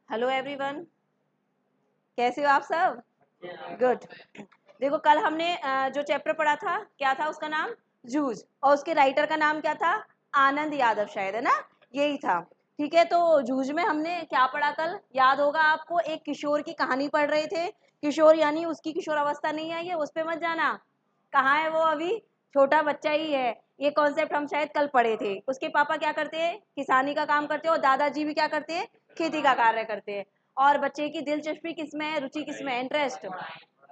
Hello everyone, कैसे हो आप सब? गुड। देखो, कल हमने जो चैप्टर पढ़ा था, क्या था उसका नाम? जूझ। और उसके राइटर का नाम क्या था? आनंद यादव, शायद, है ना? यही था। ठीक है, तो जूझ में हमने क्या पढ़ा कल? याद होगा आपको, एक किशोर की कहानी पढ़ रहे थे। किशोर यानी उसकी किशोर अवस्था नहीं आई है, उस पे मत जाना। कहाँ है वो अभी? छोटा बच्चा ही है। ये कॉन्सेप्ट हम शायद कल पढ़े थे। उसके पापा क्या करते हैं? किसानी का काम करते हैं, और दादाजी भी क्या करते हैं? खेती का कार्य करते हैं। और बच्चे की दिलचस्पी किसमें है, रुचि किसमें है, इंटरेस्ट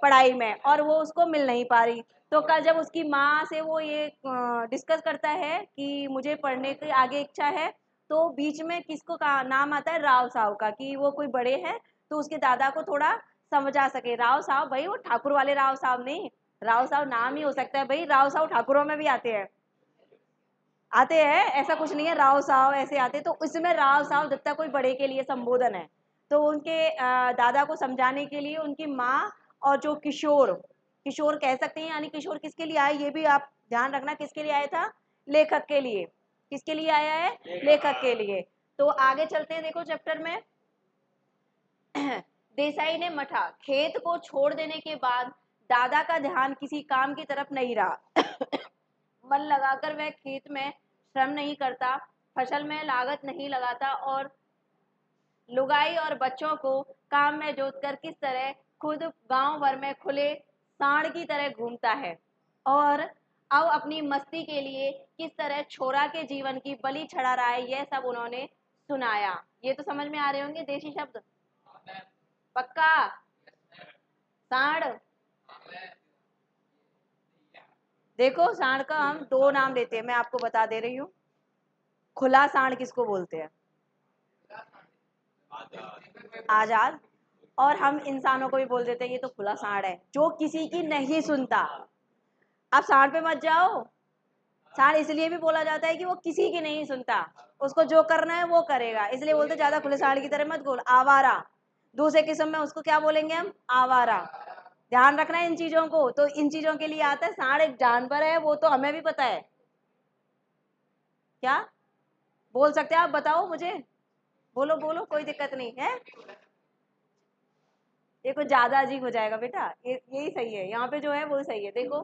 पढ़ाई में, और वो उसको मिल नहीं पा रही। तो कल जब उसकी माँ से वो ये डिस्कस करता है कि मुझे पढ़ने की आगे इच्छा है, तो बीच में किसको का नाम आता है? राव साहब का, कि वो कोई बड़े हैं तो उसके दादा को थोड़ा समझा सके। राव साहब भाई, वो ठाकुर वाले राव साहब नहीं। राव साहब नाम ही हो सकता है भाई, राव साहब ठाकुरों में भी आते हैं। आते हैं, ऐसा कुछ नहीं है, राव साहब ऐसे आते। तो इसमें राव साहब जब तक कोई बड़े के लिए संबोधन है, तो उनके दादा को समझाने के लिए उनकी माँ और जो किशोर, किशोर कह सकते हैं, यानी किशोर किसके लिए आया ये भी आप ध्यान रखना, किसके लिए आया था? लेखक के लिए। किसके लिए आया है? लेखक के लिए। तो आगे चलते हैं, देखो चैप्टर में। देसाई ने मठा खेत को छोड़ देने के बाद दादा का ध्यान किसी काम की तरफ नहीं रहा। मन लगाकर वह खेत में श्रम नहीं करता, फसल में लागत नहीं लगाता, और लुगाई और बच्चों को काम में जोतकर किस तरह खुद गांव भर में खुले सांड की तरह घूमता है, और अब अपनी मस्ती के लिए किस तरह छोरा के जीवन की बलि चढ़ा रहा है, यह सब उन्होंने सुनाया। ये तो समझ में आ रहे होंगे देशी शब्द? पक्का? सांड। देखो, सांड का हम दो नाम लेते हैं, मैं आपको बता दे रही हूँ। खुला सांड किसको बोलते हैं? आजाद। और हम इंसानों को भी बोल देते हैं ये तो खुला सांड है, जो किसी की नहीं सुनता। आप सांड पे मत जाओ। सांड इसलिए भी बोला जाता है कि वो किसी की नहीं सुनता, उसको जो करना है वो करेगा, इसलिए बोलते ज्यादा खुले सांड की तरह मत बोल। आवारा, दूसरे किस्म में उसको क्या बोलेंगे हम? आवारा। ध्यान रखना है इन चीजों को, तो इन चीजों के लिए आता है। सांड एक जानवर है, वो तो हमें भी पता है। क्या बोल सकते हैं आप? बताओ मुझे, बोलो बोलो, कोई दिक्कत नहीं है। ये कुछ ज्यादा अजीब हो जाएगा बेटा, यही सही है, यहाँ पे जो है वो सही है। देखो,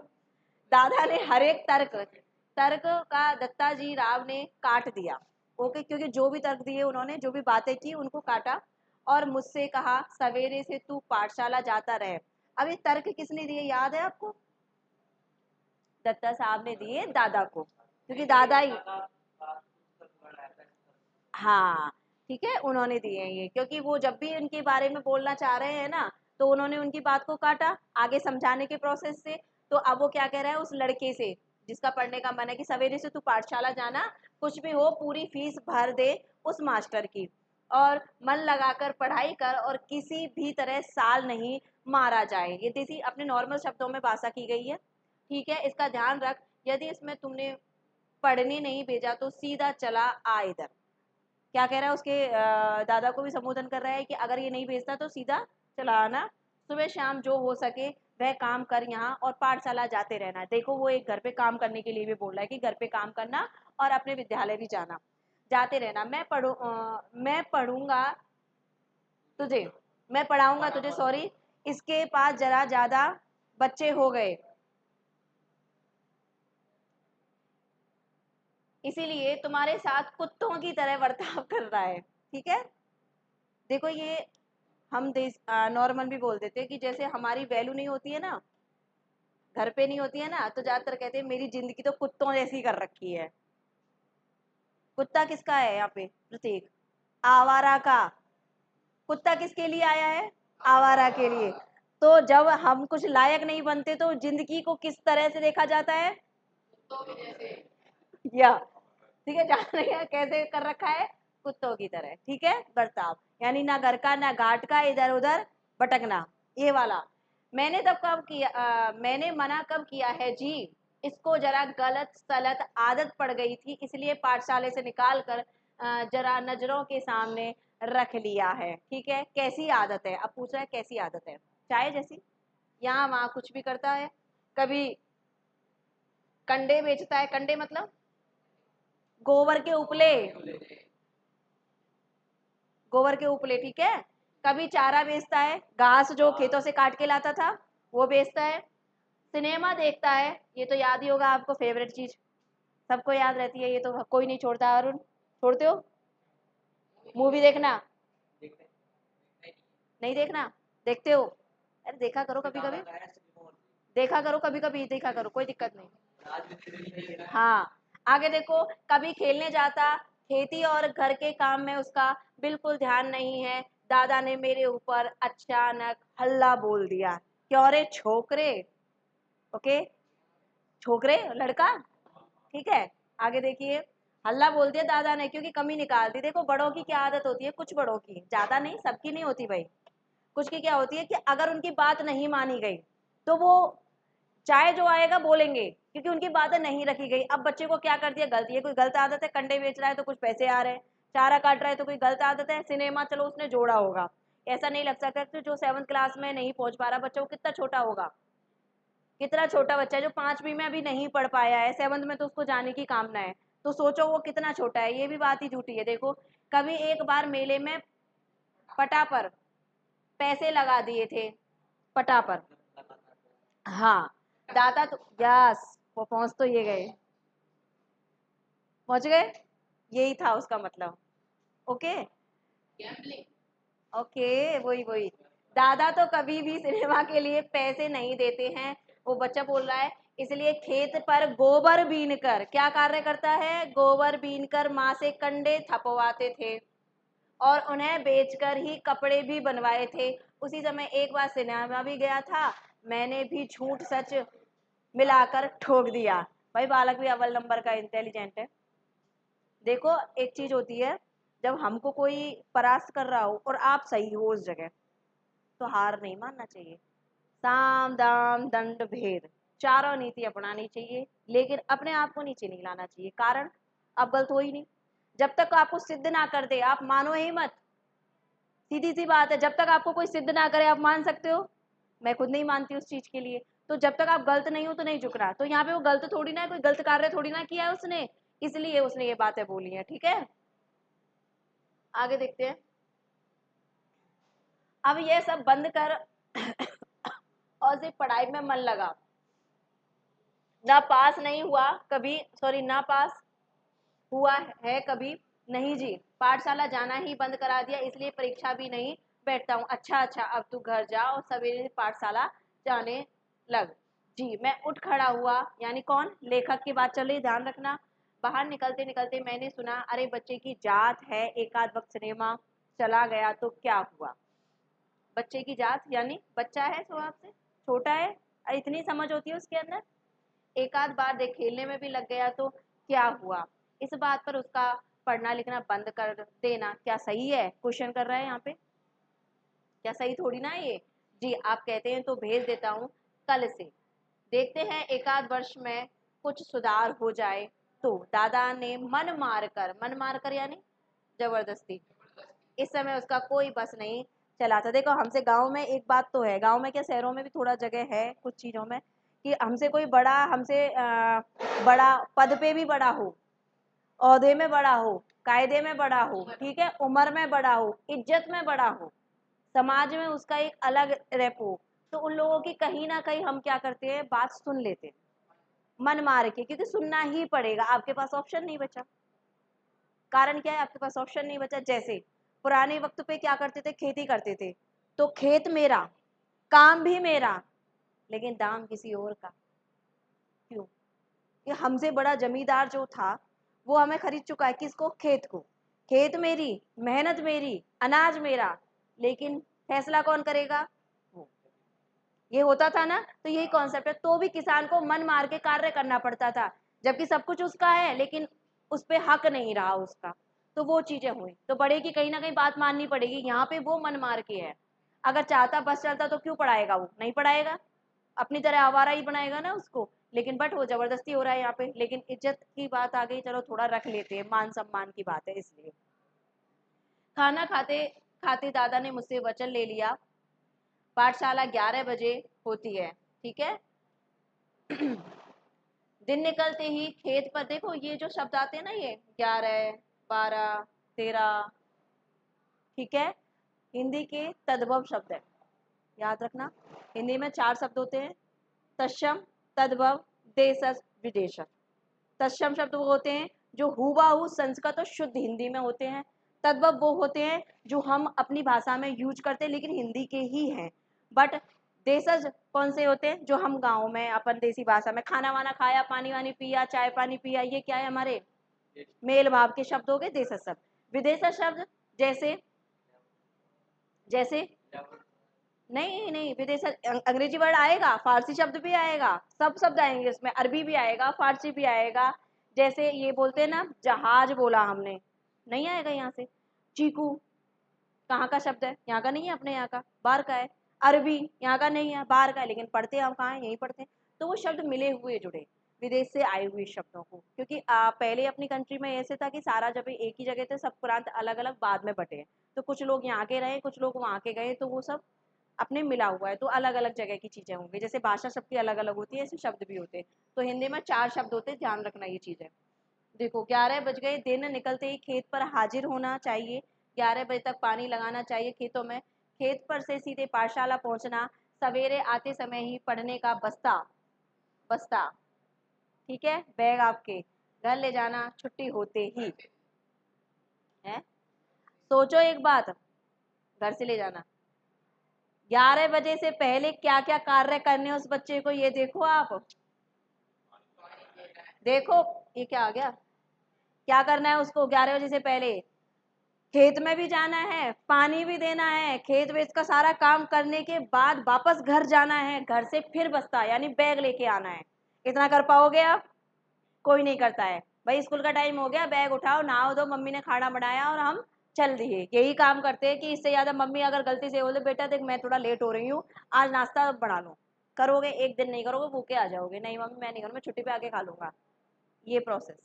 दादा ने हर एक तर्क तर्क का दत्ता जी राव ने काट दिया। ओके, क्योंकि जो भी तर्क दिए उन्होंने, जो भी बातें की, उनको काटा। और मुझसे कहा, सवेरे से तू पाठशाला जाता रहे। अब ये तर्क किसने दिए, याद है आपको? दत्ता साहब ने दिए दादा को, क्योंकि दादा ही, हाँ, ठीक है, उन्होंने दिए हैं ये, क्योंकि वो जब भी इनके बारे में बोलना चाह रहे हैं ना, तो उन्होंने उनकी बात को काटा आगे समझाने के प्रोसेस से। तो अब वो क्या कह रहा है उस लड़के से, जिसका पढ़ने का मन है, कि सवेरे से तू पाठशाला जाना, कुछ भी हो पूरी फीस भर दे उस मास्टर की, और मन लगाकर पढ़ाई कर, और किसी भी तरह साल नहीं मारा जाए। ये देसी अपने नॉर्मल शब्दों में भाषा की गई है। ठीक है, इसका ध्यान रख। यदि इसमें तुमने पढ़ने नहीं भेजा तो सीधा चला आ इधर। क्या कह रहा है? उसके दादा को भी संबोधन कर रहा है कि अगर ये नहीं भेजता तो सीधा चला आना, सुबह शाम जो हो सके वह काम कर यहाँ, और पाठशाला जाते रहना। देखो, वो एक घर पे काम करने के लिए भी बोल रहा है कि घर पे काम करना और अपने विद्यालय भी जाना, जाते रहना। मैं पढ़ूंगा तुझे, मैं पढ़ाऊंगा तुझे, सॉरी। इसके पास जरा ज्यादा बच्चे हो गए, इसीलिए तुम्हारे साथ कुत्तों की तरह बर्ताव कर रहा है। ठीक है, देखो, ये हम देश नॉर्मल भी बोल देते हैं कि जैसे हमारी वैल्यू नहीं होती है ना, घर पे नहीं होती है ना, तो ज्यादातर कहते हैं मेरी जिंदगी तो कुत्तों जैसी कर रखी है। कुत्ता किसका है यहाँ पे? प्रतीक। आवारा का। कुत्ता किसके लिए आया है? आवारा के लिए। तो जब हम कुछ लायक नहीं बनते तो जिंदगी को किस तरह से देखा जाता है? या, ठीक है, जान रहे हैं कैसे कर रखा है? कुत्तों की तरह। ठीक है, बर्ताव, यानी ना घर का ना घाट का, इधर उधर भटकना, ये वाला। मैंने मना कब किया है जी? इसको जरा गलत सलत आदत पड़ गई थी, इसलिए पाठशाले से निकाल कर जरा नजरों के सामने रख लिया है। ठीक है, कैसी आदत है? अब पूछ रहा है कैसी आदत है, चाहे जैसी, यहाँ वहां कुछ भी करता है। कभी कंडे बेचता है, कंडे मतलब गोबर के उपले, गोबर के उपले, ठीक है। कभी चारा बेचता है, घास जो खेतों से काट के लाता था वो बेचता है। सिनेमा देखता है, ये तो याद ही होगा आपको, फेवरेट चीज सबको याद रहती है, ये तो कोई नहीं छोड़ता। अरुण, छोड़ते हो मूवी देखना? नहीं देखना, देखते हो? अरे देखा करो कभी कभी, देखा करो कभी कभी, देखा करो, कोई दिक्कत नहीं। हाँ, आगे देखो, कभी खेलने जाता, खेती और घर के काम में उसका बिल्कुल ध्यान नहीं है। दादा ने मेरे ऊपर अचानक हल्ला बोल दिया। क्यों रे छोकरे? ओके, छोकरे लड़का, ठीक है। आगे देखिए, हल्ला बोल दिया दादा ने क्योंकि कमी निकाल दी। देखो बड़ों की क्या आदत होती है, कुछ बड़ों की, ज्यादा नहीं, सबकी नहीं होती भाई, कुछ की क्या होती है कि अगर उनकी बात नहीं मानी गई तो वो चाहे जो आएगा बोलेंगे, क्योंकि उनकी बातें नहीं रखी गई। अब बच्चे को क्या कर दिया, गलती है, कोई गलत आदत है, कंडे बेच रहा है तो कुछ पैसे आ रहे हैं, चारा काट रहा है तो कोई गलत आदत है, सिनेमा चलो उसने जोड़ा होगा। ऐसा नहीं लग सकता कि जो 7th क्लास में नहीं पहुंच पा रहा बच्चा, वो कितना छोटा होगा, कितना छोटा बच्चा है जो 5वीं में अभी नहीं पढ़ पाया है, 7th में तो उसको जाने की कामना है, तो सोचो वो कितना छोटा है। ये भी बात ही झूठी है। देखो, कभी एक बार मेले में पटा पर पैसे लगा दिए थे, पटा पर, हाँ, दादा तो यस, वो पहुंच तो ये गए, पहुंच गए, यही था उसका मतलब। ओके, ओके, वही वही। दादा तो कभी भी सिनेमा के लिए पैसे नहीं देते हैं। वो बच्चा बोल रहा है, इसलिए खेत पर गोबर बीन कर, क्या कार्य करता है, गोबर बीन कर माँ से कंडे थपवाते थे और उन्हें बेचकर ही कपड़े भी बनवाए थे। उसी समय एक बार सिनेमा भी गया था, मैंने भी झूठ सच मिलाकर ठोक दिया। भाई बालक भी अव्वल नंबर का इंटेलिजेंट है। देखो, एक चीज होती है, जब हमको कोई परास्त कर रहा हो और आप सही हो उस जगह, तो हार नहीं मानना चाहिए। साम दाम दंड भेद, चारों नीति अपनानी चाहिए, लेकिन अपने आप को नीचे नहीं लाना चाहिए। कारण, आप गलत हो ही नहीं, जब तक आपको सिद्ध ना कर दे आप मानो ही मत। सीधी सी बात है, जब तक आपको कोई सिद्ध ना करे आप मान सकते हो? मैं खुद नहीं मानती उस चीज के लिए। तो जब तक आप गलत नहीं हो तो नहीं झुकना। तो यहाँ पे वो गलत थोड़ी ना है, कोई गलत कार्य थोड़ी ना किया है उसने, इसलिए उसने ये बातें बोली हैं, ठीक है। आगे देखते हैं। अब ये सब बंद कर और सिर्फ पढ़ाई में मन लगा। ना पास नहीं हुआ कभी, सॉरी, ना पास हुआ है कभी, नहीं जी, पाठशाला जाना ही बंद करा दिया, इसलिए परीक्षा भी नहीं बैठता हूँ। अच्छा अच्छा, अब तू घर जा और सवेरे पाठशाला जाने लग। जी, मैं उठ खड़ा हुआ, यानी कौन, लेखक की बात चल रही, ध्यान रखना। बाहर निकलते निकलते मैंने सुना, अरे बच्चे की जात है, एक आध वक्त सिनेमा चला गया तो क्या हुआ। बच्चे की जात यानी बच्चा है, स्वभाव से छोटा है, इतनी समझ होती है उसके अंदर, एक आध बार देख खेलने में भी लग गया तो क्या हुआ। इस बात पर उसका पढ़ना लिखना बंद कर देना क्या सही है, क्वेश्चन कर रहा है यहाँ पे, क्या सही थोड़ी ना है ये। जी, आप कहते हैं तो भेज देता हूँ कल से, देखते हैं एक आध वर्ष में कुछ सुधार हो जाए तो। दादा ने मन मार कर यानी जबरदस्ती, इस समय उसका कोई बस नहीं चला था। देखो, हमसे गांव में एक बात तो है, गांव में क्या शहरों में भी थोड़ा जगह है कुछ चीज़ों में, कि हमसे कोई बड़ा, हमसे बड़ा पद पे भी बड़ा हो, ओहदे में बड़ा हो, कायदे में बड़ा हो, ठीक है, उम्र में बड़ा हो, इज्जत में बड़ा हो, समाज में उसका एक अलग रेप हो, तो उन लोगों की कहीं ना कहीं हम क्या करते हैं, बात सुन लेते हैं मन मार के, क्योंकि सुनना ही पड़ेगा, आपके पास ऑप्शन नहीं बचा। कारण क्या है, आपके पास ऑप्शन नहीं बचा। जैसे पुराने वक्त पे क्या करते थे, खेती करते थे, तो खेत मेरा, काम भी मेरा, लेकिन दाम किसी और का। क्यों? कि हमसे बड़ा जमींदार जो था वो हमें खरीद चुका है, किसको, खेत को। खेत मेरी, मेहनत मेरी, अनाज मेरा, लेकिन फैसला कौन करेगा, वो। ये होता था ना, तो यही कॉन्सेप्ट है। तो भी किसान को मन मार के कार्य करना पड़ता था, जबकि सब कुछ उसका है लेकिन उस पर हक नहीं रहा उसका। तो वो चीजें हुई, तो बड़े की कहीं ना कहीं बात माननी पड़ेगी। यहाँ पे वो मन मार के है, अगर चाहता बस चलता तो क्यों पढ़ाएगा, वो नहीं पढ़ाएगा, अपनी तरह आवारा ही बनाएगा ना उसको। लेकिन बट वो जबरदस्ती हो रहा है यहाँ पे। लेकिन इज्जत की बात आ गई, चलो थोड़ा रख लेते हैं, मान सम्मान की बात है इसलिए। खाना खाते खाते दादा ने मुझसे वचन ले लिया, पाठशाला 11 बजे होती है, ठीक है। दिन निकलते ही खेत पर, देखो ये जो शब्द आते हैं ना, ये 11, 12, 13, ठीक है, हिंदी के तद्भव शब्द है, याद रखना। हिंदी में 4 शब्द होते हैं, तत्सम, तद्भव, देशज, विदेशज। तत्सम शब्द वो होते हैं जो हूबहू संस्कृत और शुद्ध हिंदी में होते हैं। तद्भव वो होते हैं जो हम अपनी भाषा में यूज करते हैं लेकिन हिंदी के ही हैं। बट देशज कौन से होते हैं, जो हम गाँव में अपन देसी भाषा में खाना वाना खाया, पानी वानी पिया, चाय पानी पिया, ये क्या है हमारे मेल भाव के शब्द हो गए देशज शब्द। विदेशज शब्द जैसे जैसे नहीं नहीं, विदेश अंग्रेजी वर्ड आएगा, फारसी शब्द भी आएगा, सब शब्द आएंगे इसमें, अरबी भी आएगा, फारसी भी आएगा। जैसे ये बोलते हैं ना, जहाज बोला हमने, नहीं आएगा यहाँ से। चीकू कहाँ का शब्द है, यहाँ का नहीं है, अपने यहाँ का, बाहर का है। अरबी यहाँ का नहीं है, बाहर का है, लेकिन पढ़ते हम कहाँ हैं, यहीं पढ़ते हैं। तो वो शब्द मिले हुए जुड़े, विदेश से आए हुए शब्दों को, क्योंकि पहले अपनी कंट्री में ऐसे था कि सारा जब एक ही जगह थे, सब प्रांत अलग अलग बाद में बटे हैं। तो कुछ लोग यहाँ के रहे, कुछ लोग वहाँ के गए, तो वो सब अपने मिला हुआ है, तो अलग अलग जगह की चीजें होंगी। जैसे भाषा सबकी अलग अलग होती है, ऐसे शब्द भी होते हैं। तो हिंदी में 4 शब्द होते हैं, ध्यान रखना ये चीजें। देखो 11 बज गए, दिन निकलते ही खेत पर हाजिर होना चाहिए, 11 बजे तक पानी लगाना चाहिए खेतों में, खेत पर से सीधे पाठशाला पहुंचना, सवेरे आते समय ही पढ़ने का बस्ता बस्ता, ठीक है, बैग आपके घर ले जाना छुट्टी होते ही है। सोचो एक बात, घर से ले जाना, 11 बजे से पहले क्या क्या कार्य करने उस बच्चे को, ये देखो आप, देखो ये क्या आ गया, क्या करना है उसको 11 बजे से पहले, खेत में भी जाना है, पानी भी देना है, खेत वेत का सारा काम करने के बाद वापस घर जाना है, घर से फिर बस्ता यानी बैग लेके आना है। इतना कर पाओगे आप? कोई नहीं करता है भाई, स्कूल का टाइम हो गया, बैग उठाओ, नहाओ दो, मम्मी ने खाना बनाया और हम चल दिए, यही काम करते हैं। कि इससे ज्यादा मम्मी अगर गलती से बोले बेटा देख मैं थोड़ा लेट हो रही हूँ, आज नाश्ता बना लो, करोगे? एक दिन नहीं करोगे, भूखे आ जाओगे, नहीं मम्मी मैं नहीं करूँ, मैं छुट्टी पे आके खा लूंगा, ये प्रोसेस।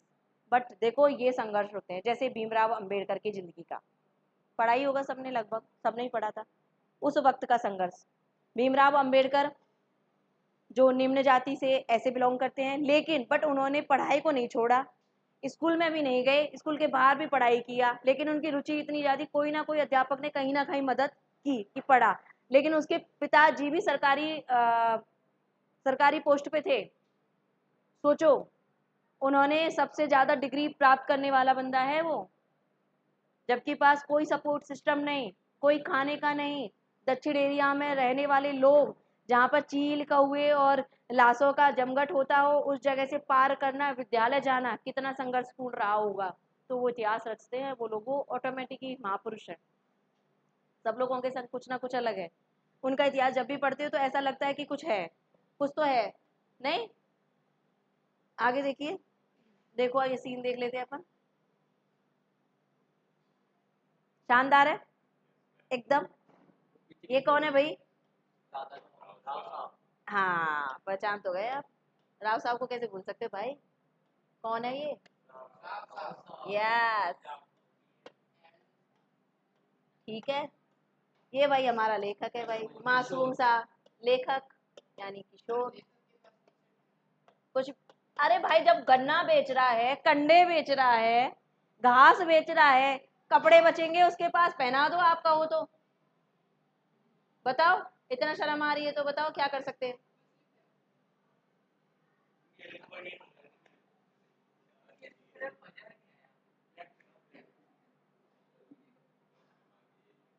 बट देखो ये संघर्ष होते हैं, जैसे भीमराव अंबेडकर की जिंदगी का पढ़ा ही होगा सबने, लगभग सबने ही पढ़ा था, उस वक्त का संघर्ष। भीमराव अंबेडकर जो निम्न जाति से ऐसे बिलोंग करते हैं, लेकिन बट उन्होंने पढ़ाई को नहीं छोड़ा, स्कूल में भी नहीं गए, स्कूल के बाहर भी पढ़ाई किया, लेकिन उनकी रुचि इतनी ज़्यादा, कोई ना कोई अध्यापक ने कहीं ना कहीं मदद की कि पढ़ा। लेकिन उसके पिताजी भी सरकारी पोस्ट पे थे, सोचो, उन्होंने सबसे ज़्यादा डिग्री प्राप्त करने वाला बंदा है वो, जबकि पास कोई सपोर्ट सिस्टम नहीं, कोई खाने का नहीं, दक्षिण एरिया में रहने वाले लोग, जहाँ पर चील कौए और लाशों का जमघट होता हो, उस जगह से पार करना, विद्यालय जाना कितना संघर्षपूर्ण रहा होगा। तो वो इतिहास रचते हैं वो लोग, वो ऑटोमेटिकली महापुरुष है। सब लोगों के संग कुछ ना कुछ अलग है। उनका इतिहास जब भी पढ़ते हो तो ऐसा लगता है कि कुछ है, कुछ तो है नहीं। आगे देखिए, देखो ये सीन देख लेते हैं अपन, शानदार है एकदम। ये कौन है भाई? हाँ पहचान तो गए आप, राव साहब को कैसे भूल सकते हो भाई, कौन है ये? यस, ठीक है, ये भाई हमारा लेखक है भाई, मासूम सा लेखक, यानी किशोर। कुछ, अरे भाई जब गन्ना बेच रहा है, कंडे बेच रहा है, घास बेच रहा है, कपड़े बचेंगे उसके पास, पहना दो आपका हो तो, बताओ, इतना शर्म आ रही है तो बताओ क्या कर सकते हैं।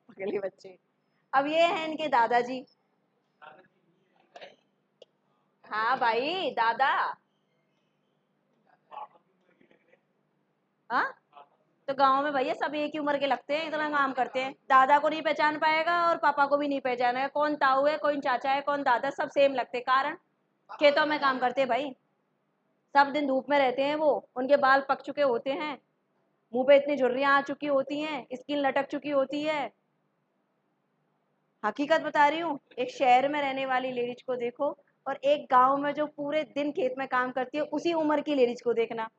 अगले बच्चे, अब ये है इनके दादाजी। हाँ भाई दादा, हाँ, तो गांव में भैया सब एक ही उम्र के लगते हैं, इतना काम करते हैं, दादा को नहीं पहचान पाएगा और पापा को भी नहीं पहचानेगा, कौन ताऊ है, कौन चाचा है, कौन दादा, सब सेम लगते, कारण खेतों में काम करते हैं भाई, सब दिन धूप में रहते हैं वो, उनके बाल पक चुके होते हैं, मुंह पे इतनी झुर्रियां आ चुकी होती हैं, स्किन लटक चुकी होती है। हकीकत बता रही हूँ, एक शहर में रहने वाली लेडीज को देखो और एक गांव में जो पूरे दिन खेत में काम करती है, उसी उम्र की लेडीज को देखना।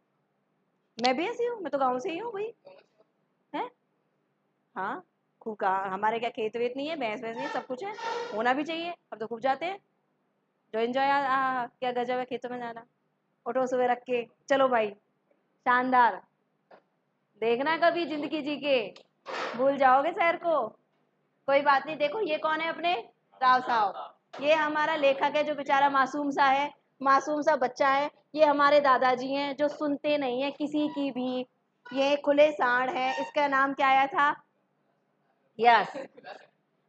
मैं भी ऐसी हूँ, मैं तो गाँव से ही हूँ भाई, है। हाँ, खूब कहा, हमारे क्या खेत वेत नहीं है, भैंस वैंस नहीं है, सब कुछ है, होना भी चाहिए, हम तो खूब जाते हैं, जो एंजॉय, क्या गजब है खेतों में जाना, ऑटो सुबह रख के चलो भाई, शानदार, देखना कभी जिंदगी जी के, भूल जाओगे सर को, कोई बात नहीं। देखो ये कौन है अपने, राव साहब। ये हमारा लेखक है जो बेचारा मासूम सा है, मासूम सा बच्चा है। ये हमारे दादाजी हैं जो सुनते नहीं है किसी की भी। ये खुले सांड है। इसका नाम क्या आया था? यस।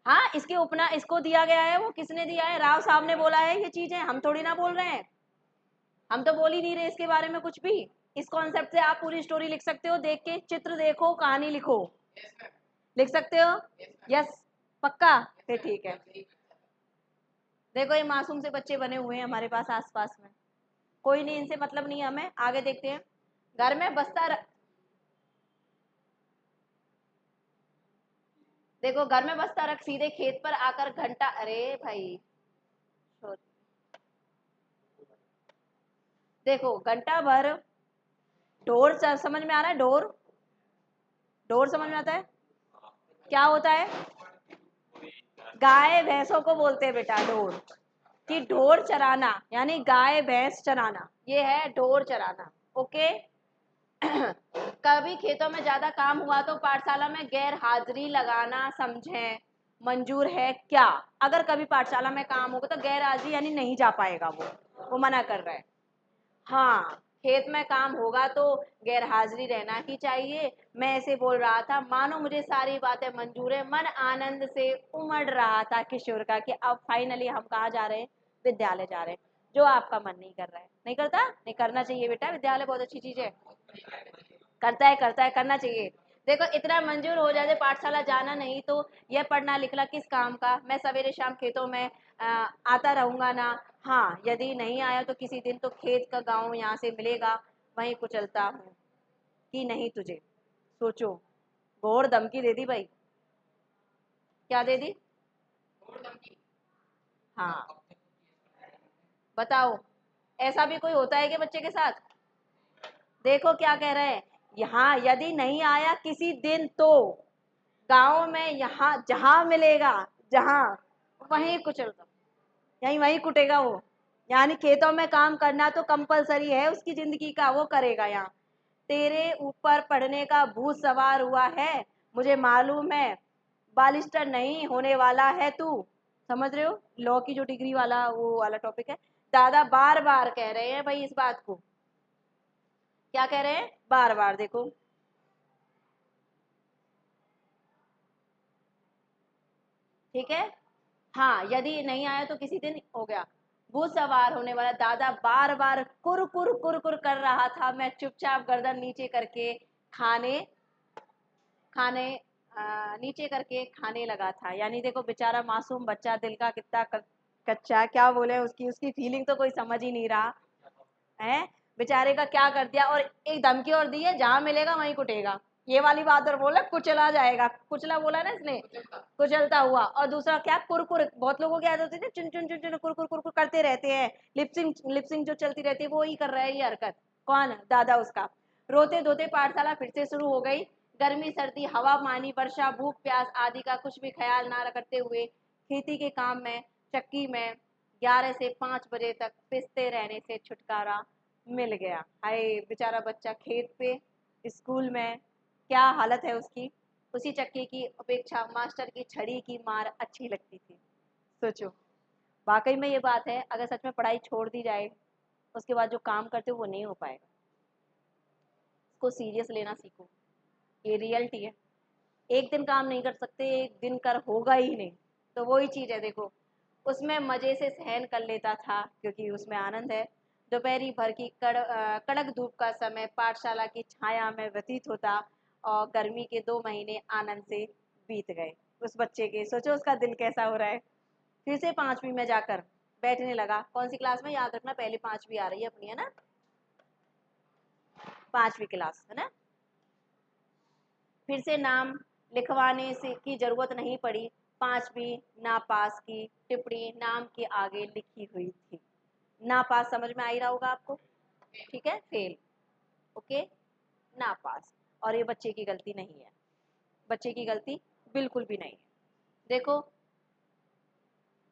हाँ, इसके उपना इसको दिया गया है। वो किसने दिया है? राव साहब ने बोला है ये चीजें, हम थोड़ी ना बोल रहे हैं। हम तो बोल ही नहीं रहे इसके बारे में कुछ भी। इस कॉन्सेप्ट से आप पूरी स्टोरी लिख सकते हो, देख के चित्र देखो, कहानी लिखो। लिख सकते हो? यस, पक्का? फिर ठीक है। देखो ये मासूम से बच्चे बने हुए हैं हमारे पास आसपास में। कोई नहीं, इनसे मतलब नहीं है हमें। आगे देखते हैं। घर में बस्ता देखो घर में बस्ता रख सीधे खेत पर आकर घंटा, अरे भाई देखो घंटा भर ढोर समझ में आ रहा है? ढोर, ढोर समझ में आता है? क्या होता है? गाय भैंसों को बोलते हैं बेटा ढोर। कि ढोर चराना यानी गाय भैंस चराना, ये है ढोर चराना। ओके। कभी खेतों में ज्यादा काम हुआ तो पाठशाला में गैर हाजिरी लगाना समझें मंजूर है क्या? अगर कभी पाठशाला में काम होगा तो गैर हाजिरी यानी नहीं जा पाएगा वो मना कर रहा है। हाँ, खेत में काम होगा तो गैर हाजिरी रहना ही चाहिए। मैं ऐसे बोल रहा था मानो मुझे सारी बातें मंजूर है। मन आनंद से उमड़ रहा था किशोर का कि अब फाइनली हम कहाँ जा रहे हैं? विद्यालय जा रहे हैं। जो आपका मन नहीं कर रहा है, नहीं करता, नहीं करना चाहिए बेटा। विद्यालय बहुत अच्छी चीज है। करता है, करता है, करना चाहिए। देखो इतना मंजूर हो जाए पाठशाला जाना नहीं तो यह पढ़ना लिखना किस काम का? मैं सवेरे शाम खेतों में आता रहूंगा ना। हाँ, यदि नहीं आया तो किसी दिन तो खेत का गांव यहाँ से मिलेगा, वहीं कुचलता हूँ कि नहीं तुझे। सोचो, घोर धमकी दे दी भाई। क्या दे दी? हाँ, बताओ, ऐसा भी कोई होता है कि बच्चे के साथ? देखो क्या कह रहे हैं यहाँ, यदि नहीं आया किसी दिन तो गांव में यहाँ जहां मिलेगा, जहां, वहीं कुचलता, यहीं वहीं कुटेगा वो। यानी खेतों में काम करना तो कंपलसरी है उसकी जिंदगी का, वो करेगा यहाँ। तेरे ऊपर पढ़ने का भूत सवार हुआ है, मुझे मालूम है। बालिस्टर नहीं होने वाला है तू। समझ रहे हो? लॉ की जो डिग्री वाला वो वाला टॉपिक है। दादा बार बार कह रहे हैं भाई इस बात को। क्या कह रहे हैं? बार बार देखो। ठीक है। हाँ, यदि नहीं आया तो किसी दिन हो गया। भूत सवार होने वाला, दादा बार बार कुर कुर कुर कुर कर रहा था। मैं चुपचाप गर्दन नीचे करके खाने खाने नीचे करके खाने लगा था। यानी देखो बेचारा मासूम बच्चा, दिल का कितना कच्चा, क्या बोले, उसकी उसकी फीलिंग तो कोई समझ ही नहीं रहा है। बेचारे का क्या कर दिया, और एक धमकी और दी है, जहां मिलेगा वहीं कुटेगा। ये वाली बात और बोला, कुचला जाएगा। कुचला बोला ना इसने, कुचलता हुआ। और दूसरा क्या, कुरकुर। बहुत लोगों की आदत होती है ना, चुन चुन चुन चुन कुरकुर कुरकुर करते रहते हैं। लिपसिंग लिपसिंग जो चलती रहती है वो ही कर रहा है ये हरकत। कौन? दादा उसका। रोते धोते पाठशाला फिर से शुरू हो गई। गर्मी सर्दी हवा पानी वर्षा भूख प्यास आदि का कुछ भी ख्याल ना करते हुए खेती के काम में चक्की में 11 से 5 बजे तक पिसते रहने से छुटकारा मिल गया। हाय बेचारा बच्चा खेत पे, स्कूल में, क्या हालत है उसकी। उसी चक्की की अपेक्षा मास्टर की छड़ी की मार अच्छी लगती थी। सोचो, वाकई में ये बात है। अगर सच में पढ़ाई छोड़ दी जाए उसके बाद जो काम करते हो वो नहीं हो पाएगा। इसको सीरियस लेना सीखो, ये रियलिटी है। एक दिन काम नहीं कर सकते, एक दिन कर होगा ही नहीं। तो वही चीज है देखो, उसमें मजे से सहन कर लेता था क्योंकि उसमें आनंद है। दोपहरी भर की कड़क धूप का समय पाठशाला की छाया में व्यतीत होता और गर्मी के 2 महीने आनंद से बीत गए। उस बच्चे के, सोचो उसका दिल कैसा हो रहा है। फिर से 5वीं में जाकर बैठने लगा। कौन सी क्लास में? याद रखना, पहले 5वीं आ रही है अपनी, है ना? 5वीं क्लास है ना? फिर से नाम लिखवाने से की जरूरत नहीं पड़ी। 5वीं नापास की टिप्पणी नाम के आगे लिखी हुई थी। नापास समझ में आ ही रहा होगा आपको। ठीक है, फेल। ओके, नापास। और ये बच्चे की गलती नहीं है, बच्चे की गलती बिल्कुल भी नहीं है। देखो,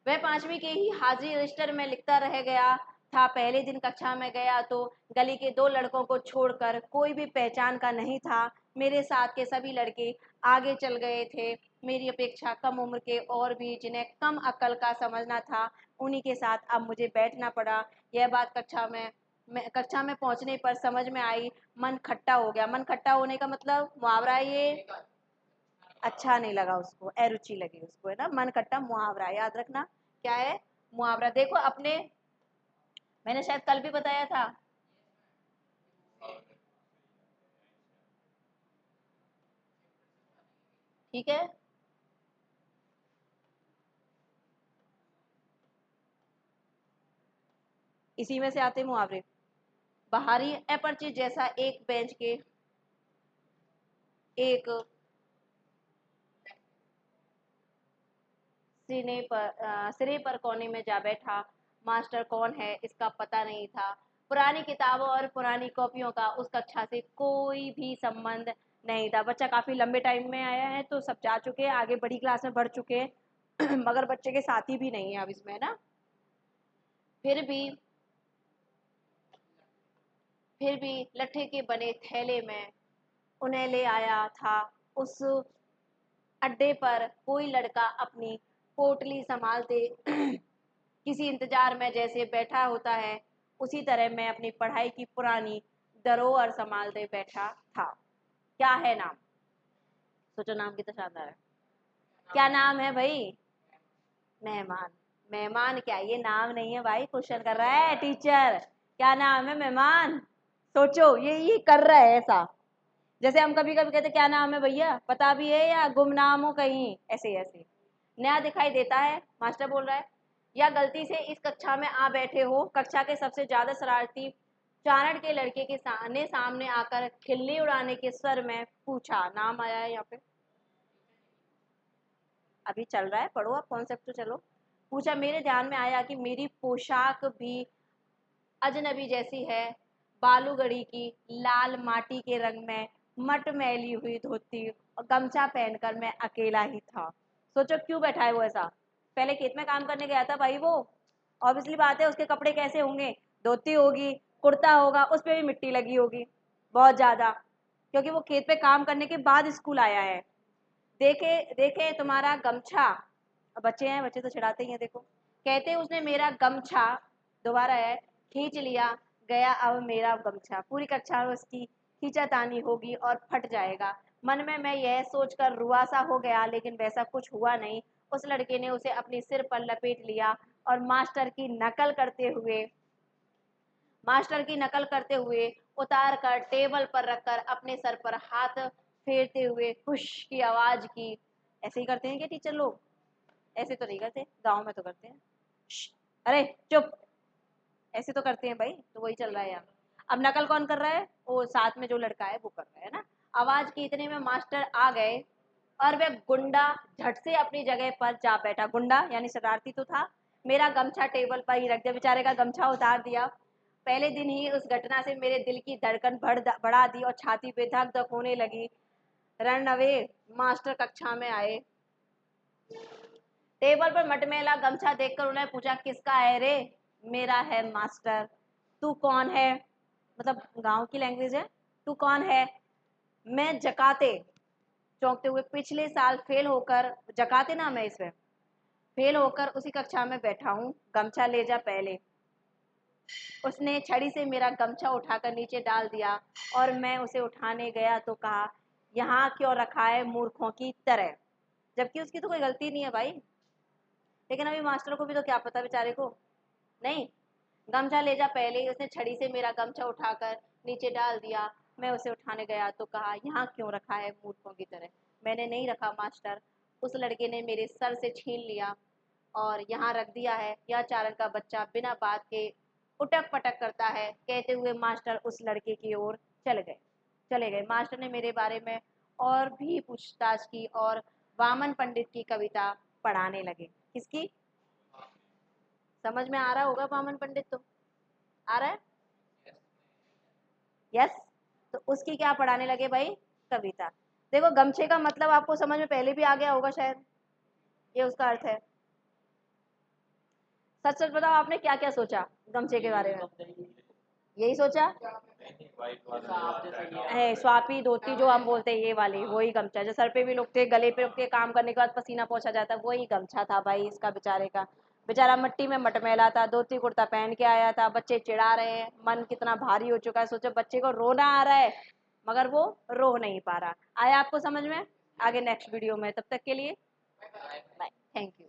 वह 5वीं के ही हाजिरी रजिस्टर में लिखता रह गया था। पहले दिन कक्षा में गया तो गली के 2 लड़कों को छोड़कर कोई भी पहचान का नहीं था। मेरे साथ के सभी लड़के आगे चल गए थे। मेरी अपेक्षा कम उम्र के और भी जिन्हें कम अक्ल का समझना था, उन्हीं के साथ अब मुझे बैठना पड़ा। यह बात कक्षा में पहुंचने पर समझ में आई। मन खट्टा हो गया। मन खट्टा होने का मतलब मुहावरा है ये, अच्छा नहीं लगा उसको, अरुचि लगी उसको, है ना। मन खट्टा मुहावरा, याद रखना क्या है, मुहावरा। देखो अपने, मैंने शायद कल भी बताया था, ठीक है। इसी में से आते मुहावरे। बाहरी अपर्चित जैसा एक बेंच के एक सिरे पर कोने में जा बैठा। मास्टर कौन है इसका पता नहीं था। पुरानी किताबों और पुरानी कॉपियों का उस कक्षा से कोई भी संबंध नहीं था। बच्चा काफी लंबे टाइम में आया है तो सब जा चुके हैं, आगे बड़ी क्लास में बढ़ चुके हैं मगर बच्चे के साथी भी नहीं है अब इसमें, ना। फिर भी फिर भी लट्ठे के बने थैले में उन्हें ले आया था। उस अड्डे पर कोई लड़का अपनी पोटली संभालते किसी इंतजार में जैसे बैठा होता है, उसी तरह मैं अपनी पढ़ाई की पुरानी धरोहर संभालते बैठा था। क्या है नाम? सोचो, नाम कितना शानदार है। क्या नाम है भाई? मेहमान। मेहमान क्या, ये नाम नहीं है भाई, क्वेश्चन कर रहा है टीचर। क्या नाम है? मेहमान। सोचो, ये कर रहा है ऐसा। जैसे हम कभी कभी कहते क्या नाम है भैया, पता भी है या गुमनाम हो कहीं, ऐसे ऐसे। नया दिखाई देता है, मास्टर बोल रहा है, या गलती से इस कक्षा में आ बैठे हो। कक्षा के सबसे ज्यादा शरारती चारण के लड़के के सामने आकर खिल्ली उड़ाने के स्वर में पूछा। नाम आया है यहाँ पे, अभी चल रहा है, पढ़ो आप कॉन्सेप्ट तो चलो। पूछा, मेरे ध्यान में आया कि मेरी पोशाक भी अजनबी जैसी है। बालूगढ़ी की लाल माटी के रंग में मटमैली हुई धोती और गमछा पहनकर मैं अकेला ही था। सोचो क्यों बैठा है वो ऐसा। पहले खेत में काम करने गया था भाई वो, ऑब्वियसली बात है, उसके कपड़े कैसे होंगे, धोती होगी, कुर्ता होगा, उस पर भी मिट्टी लगी होगी बहुत ज्यादा, क्योंकि वो खेत पे काम करने के बाद स्कूल आया है। देखे देखे तुम्हारा गमछा। अब बच्चे हैं, बच्चे तो चिढ़ाते ही हैं, देखो। कहते उसने मेरा गमछा, दोबारा है, खींच लिया गया। अब मेरा गमछा पूरी कक्षा में उसकी खींचातानी होगी और फट जाएगा। मन में मैं यह सोचकर रुआसा हो गया, लेकिन वैसा कुछ हुआ नहीं। उस लड़के ने उसे अपने सिर पर लपेट लिया और मास्टर की नकल करते हुए उतार कर टेबल पर रखकर अपने सर पर हाथ फेरते हुए खुश की आवाज की। ऐसे ही करते हैं क्या टीचर लोग? ऐसे तो नहीं करते, गांव में तो करते हैं। श्श, अरे चुप, ऐसे तो करते हैं भाई, तो वही चल रहा है यहाँ। अब नकल कौन कर रहा है? वो साथ में जो लड़का है वो कर रहा है ना। आवाज की इतने में मास्टर आ गए और वह गुंडा झट से अपनी जगह पर जा बैठा। गुंडा यानी शरारती तो था। मेरा गमछा टेबल पर ही रख दिया, बेचारे का गमछा उतार दिया। पहले दिन ही उस घटना से मेरे दिल की धड़कन बढ़ा दी और छाती पे धक धक होने लगी। Run away. मास्टर कक्षा में आए। टेबल पर मटमैला गमछा देखकर उन्हें पूछा, किसका है रे? मेरा है मास्टर। तू कौन है? मतलब गांव की लैंग्वेज है। तू कौन है? मैं जकाते, चौंकते हुए, पिछले साल फेल होकर, जकाते नाम है इसमें, फेल होकर उसी कक्षा में बैठा हूँ। गमछा ले जा पहले। उसने छड़ी से मेरा गमछा उठाकर नीचे डाल दिया और मैं उसे उठाने गया तो कहा, यहाँ क्यों रखा है मूर्खों की तरह? जबकि उसकी तो कोई गलती नहीं है भाई, लेकिन अभी मास्टर को भी तो क्या पता बेचारे को। नहीं, गमछा ले जा पहले ही। उसने छड़ी से मेरा गमछा उठाकर नीचे डाल दिया। मैं उसे उठाने गया तो कहा, यहाँ क्यों रखा है मूर्खों की तरह? मैंने नहीं रखा मास्टर, उस लड़के ने मेरे सर से छीन लिया और यहाँ रख दिया है। यह चारण का बच्चा बिना बात के उटक पटक करता है। कहते हुए मास्टर उस लड़के की ओर चले गए। मास्टर ने मेरे बारे में और भी पूछताछ की और वामन पंडित की कविता पढ़ाने लगे। किसकी? समझ में आ रहा होगा वामन पंडित तो, आ रहा है? यस। तो उसकी क्या पढ़ाने लगे भाई? कविता। देखो गमछे का मतलब आपको समझ में पहले भी आ गया होगा शायद, ये उसका अर्थ है। सच सच बताओ, आपने क्या क्या सोचा गमछे के बारे में? यही सोचा है, स्वापी धोती जो हम बोलते हैं, ये वाली वही गमछा जो सर पे भी लोग थे, गले पे लोग थे, काम करने के बाद पसीना पोंछा जाता, वही गमछा था भाई इसका बेचारे का। बेचारा मिट्टी में मटमैला था, धोती कुर्ता पहन के आया था, बच्चे चिढ़ा रहे हैं, मन कितना भारी हो चुका है, सोचो बच्चे को रोना आ रहा है मगर वो रो नहीं पा रहा। आया आपको समझ में? आगे नेक्स्ट वीडियो में, तब तक के लिए बाय, थैंक यू।